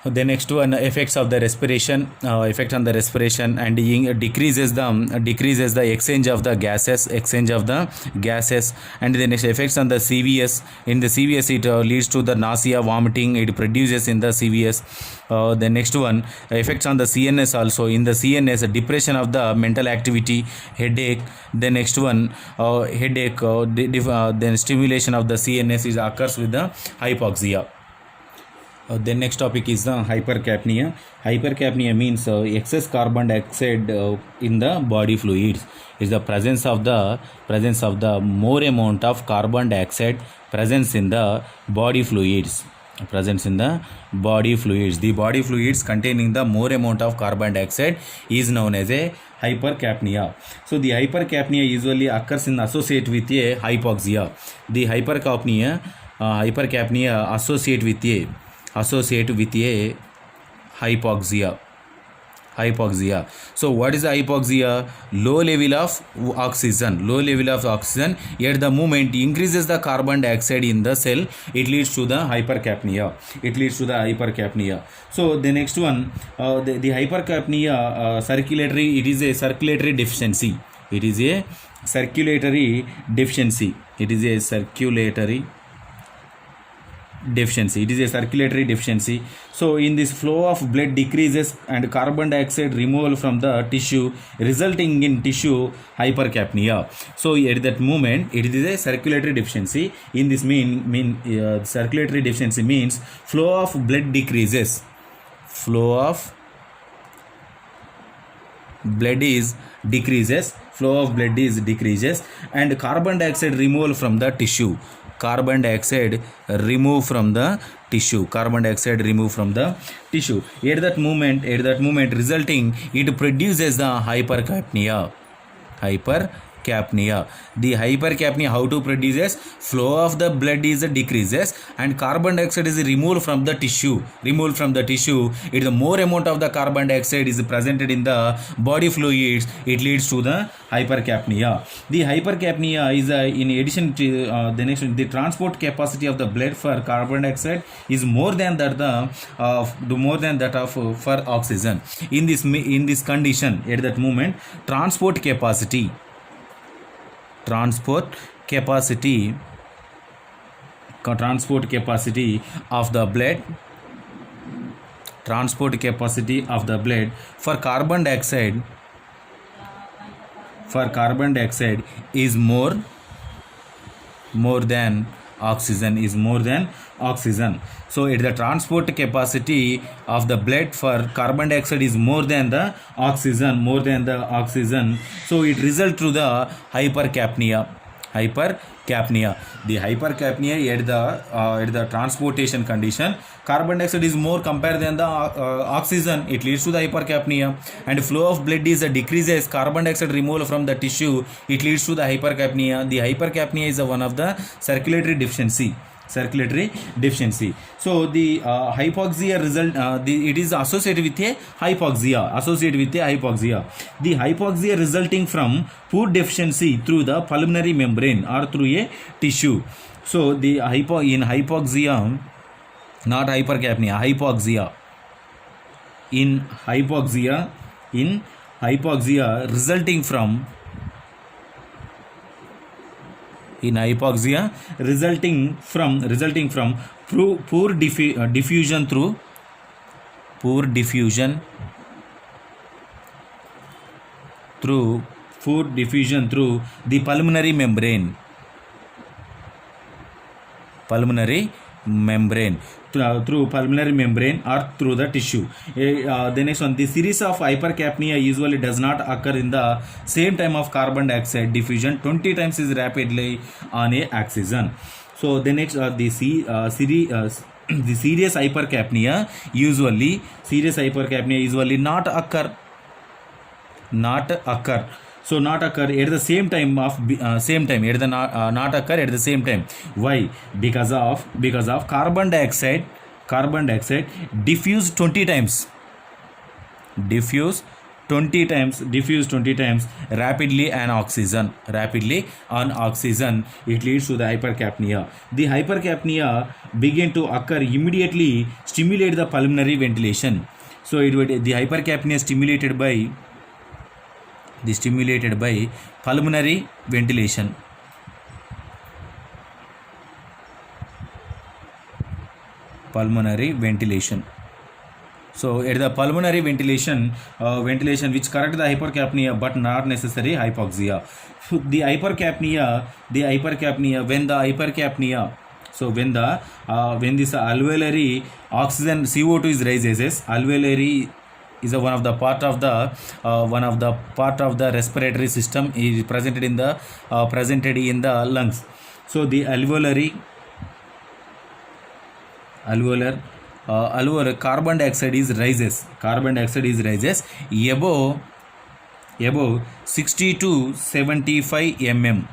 The next one, effects of the respiration, effect on the respiration, and decreases the exchange of the gases. And the next, effects on the CVS. In the CVS, it leads to the nausea, vomiting. It produces in the CVS. The next one, effects on the CNS also. In the CNS, depression of the mental activity, headache. The next one, headache. Then stimulation of the CNS is occurs with the hypoxia. Then next topic is the hypercapnia. Hypercapnia means excess carbon dioxide in the body fluids. Is the presence of the more amount of carbon dioxide presence in the body fluids. The body fluids containing the more amount of carbon dioxide is known as a hypercapnia. So the hypercapnia usually occurs in associate with a hypoxia. The hypercapnia associate with a hypoxia. So what is the hypoxia? Low level of oxygen at the moment increases the carbon dioxide in the cell. It leads to the hypercapnia. So the next one, the hypercapnia, circulatory, it is a circulatory deficiency. It is a circulatory deficiency. So in this, flow of blood decreases and carbon dioxide removal from the tissue, resulting in tissue hypercapnia. So at that moment it is a circulatory deficiency. In this circulatory deficiency means flow of blood decreases. Flow of blood decreases and carbon dioxide removal from the tissue. At that moment resulting, it produces the hypercapnia. The hypercapnia, how to produces? Flow of the blood is decreases and carbon dioxide is removed from the tissue. It the more amount of the carbon dioxide is presented in the body fluids, it leads to the hypercapnia. The hypercapnia is in addition to the transport capacity of the blood for carbon dioxide is more than that of for oxygen. In this condition, at that moment, transport capacity of the blood for carbon dioxide is more than oxygen. So at the transport capacity of the blood for carbon dioxide is more than the oxygen. So it results to the hypercapnia. The hypercapnia at the transportation condition, carbon dioxide is more compared than the oxygen. It leads to the hypercapnia, and flow of blood is decreases, carbon dioxide removal from the tissue. It leads to the hypercapnia. The hypercapnia is one of the circulatory deficiency. So the hypoxia result, it is associated with a hypoxia. The hypoxia resulting from poor deficiency through the pulmonary membrane or through a tissue. So the in hypoxia, not hypercapnia, hypoxia. In hypoxia resulting from poor diffusion through the pulmonary membrane. Through pulmonary membrane or through the tissue. The next one, the series of hypercapnia usually does not occur in the same time of carbon dioxide diffusion. 20 times is rapidly on a oxygen. So the next, the serious hypercapnia usually not occur. So not occur at the same time not occur at the same time. Why? Because of carbon dioxide diffuse 20 times. 20 times, diffuse 20 times rapidly on oxygen, it leads to the hypercapnia. The hypercapnia begin to occur immediately, stimulate the pulmonary ventilation. So the hypercapnia stimulated by pulmonary ventilation. So at the pulmonary ventilation which correct the hypercapnia but not necessary hypoxia. So the hypercapnia when this alveolary oxygen CO2 is rises, alveolary is one of the part of the respiratory system is presented in the lungs. So the alveolar carbon dioxide is rises above 60 to 75 mm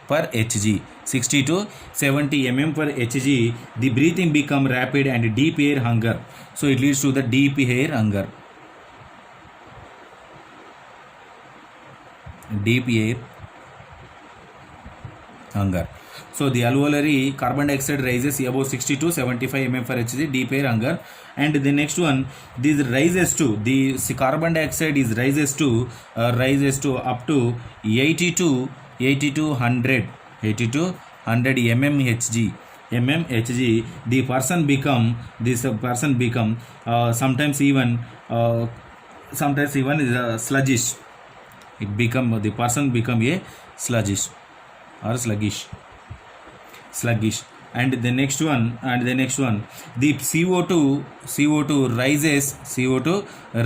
per Hg. 60 to 70 mm per Hg, the breathing become rapid and deep air hunger. So it leads to the deep air hunger. So the alveolary carbon dioxide rises above 60 to 75 mm per Hg, deep air hunger. And the next one, this rises to the carbon dioxide is rises to up to 80 to 100 mmHg. The person become sometimes even is sluggish. The person become a sluggish. And the next one, the CO2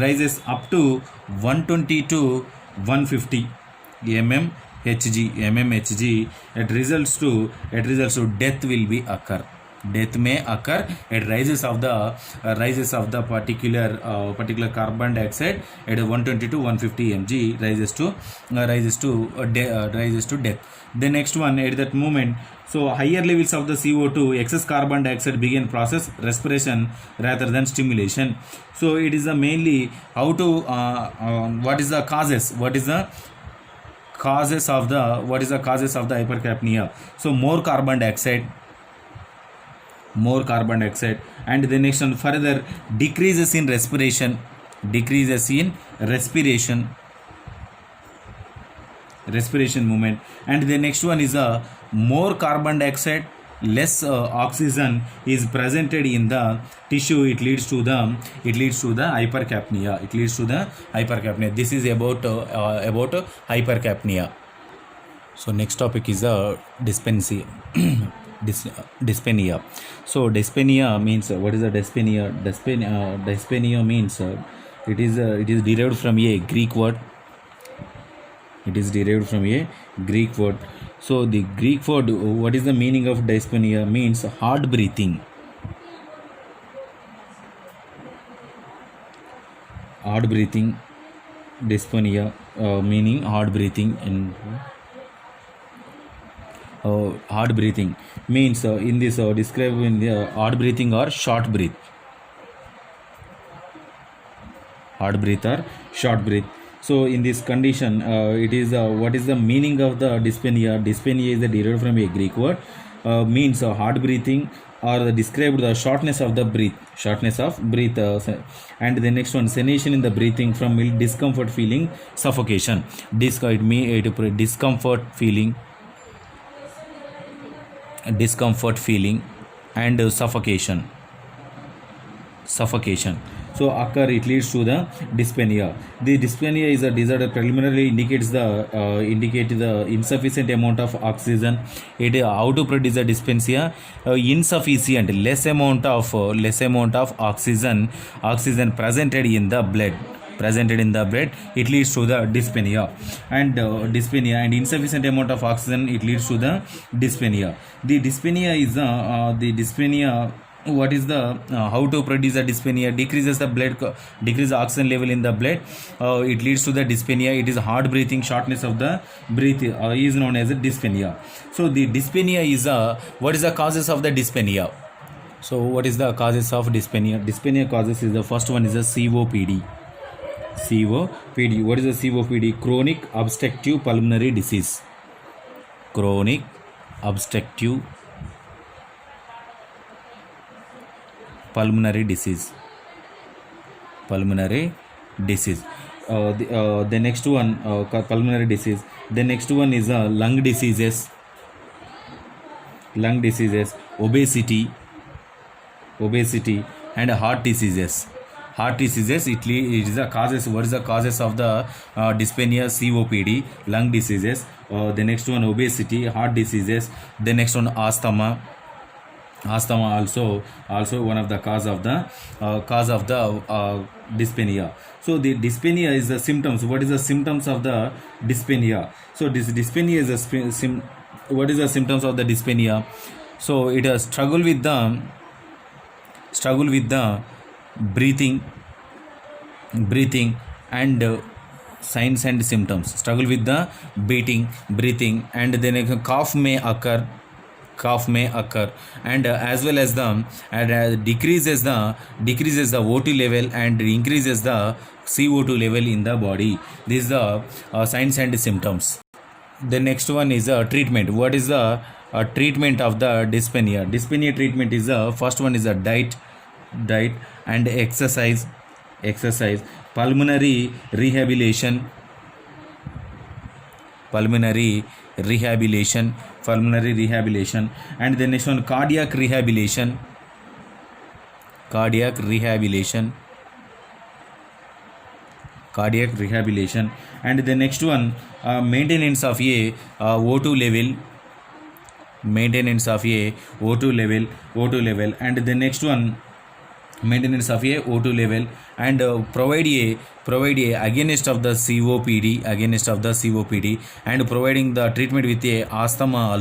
rises up to 120 to 150 mmHg. It results to death may occur at rises of the particular carbon dioxide at 120 to 150 mg rises to death. The next one, at that moment, so higher levels of the CO2, excess carbon dioxide begin process respiration rather than stimulation. So it is mainly how to what is the causes of the hypercapnia. So more carbon dioxide, and the next one, further decreases in respiration movement. And the next one is more carbon dioxide, less oxygen is presented in the tissue. It leads to the hypercapnia. This is about hypercapnia. So next topic is dyspnea. Dyspnea. So dyspnea means, what is a dyspnea? Dyspnea means it is derived from a Greek word. So the Greek word, what is the meaning of dyspnea? Means hard breathing. Dyspnea meaning hard breathing. And hard breathing means in this describe in the hard breathing or short breath. So in this condition, it is what is the meaning of the dyspnea? Dyspnea is derived from a Greek word, means hard breathing, or described the shortness of breath. And the next one, cessation in the breathing from discomfort feeling, suffocation. Discomfort feeling and suffocation. So occur, it leads to the dyspnea. The dyspnea is a disorder preliminarily indicates the insufficient amount of oxygen. It how to produce the dyspnea? Insufficient, less amount of oxygen presented in the blood. It leads to the dyspnea. And insufficient amount of oxygen, it leads to the dyspnea. The dyspnea is what is the how to produce the dyspnea? Decreases the oxygen level in the blood. It leads to the dyspnea. It is hard breathing, shortness of the breath is known as a dyspnea. So the dyspnea is what is the causes of the dyspnea? So what is the causes of dyspnea? Dyspnea causes is, the first one is a COPD. COPD. What is the COPD? Chronic obstructive pulmonary disease. Chronic obstructive pulmonary disease. Pulmonary disease. The next one, pulmonary disease. The next one is lung diseases. Lung diseases, obesity, and heart diseases. Heart diseases, it is the causes. What is the causes of the dyspnea? COPD, lung diseases. The next one, obesity, heart diseases. The next one, asthma. Asthma also one of the cause of the dyspnea. So the dyspnea is the symptoms. What is the symptoms of the dyspnea? So this dyspnea is what is the symptoms of the dyspnea? So it has struggle with the breathing and signs and symptoms. Struggle with the breathing, and then a cough may occur, and as well as the decreases the O2 level and increases the CO2 level in the body. These are the signs and symptoms. The next one is treatment. What is the treatment of the dyspnea? Dyspnea treatment is first one is a diet and exercise, pulmonary rehabilitation, and the next one, cardiac rehabilitation, and the next one, maintenance of a O2 level, and the next one, maintenance of a O2 level, and provide a against of the COPD, and providing the treatment with a asthma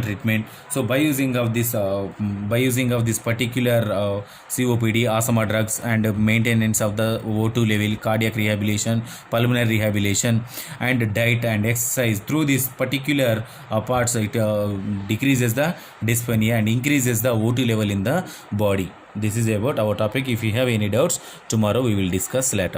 treatment. So by using of this particular COPD, asthma drugs, and maintenance of the O2 level, cardiac rehabilitation, pulmonary rehabilitation, and diet and exercise, through this particular parts, it decreases the dyspnea and increases the O2 level in the body. This is about our topic. If you have any doubts, tomorrow we will discuss later.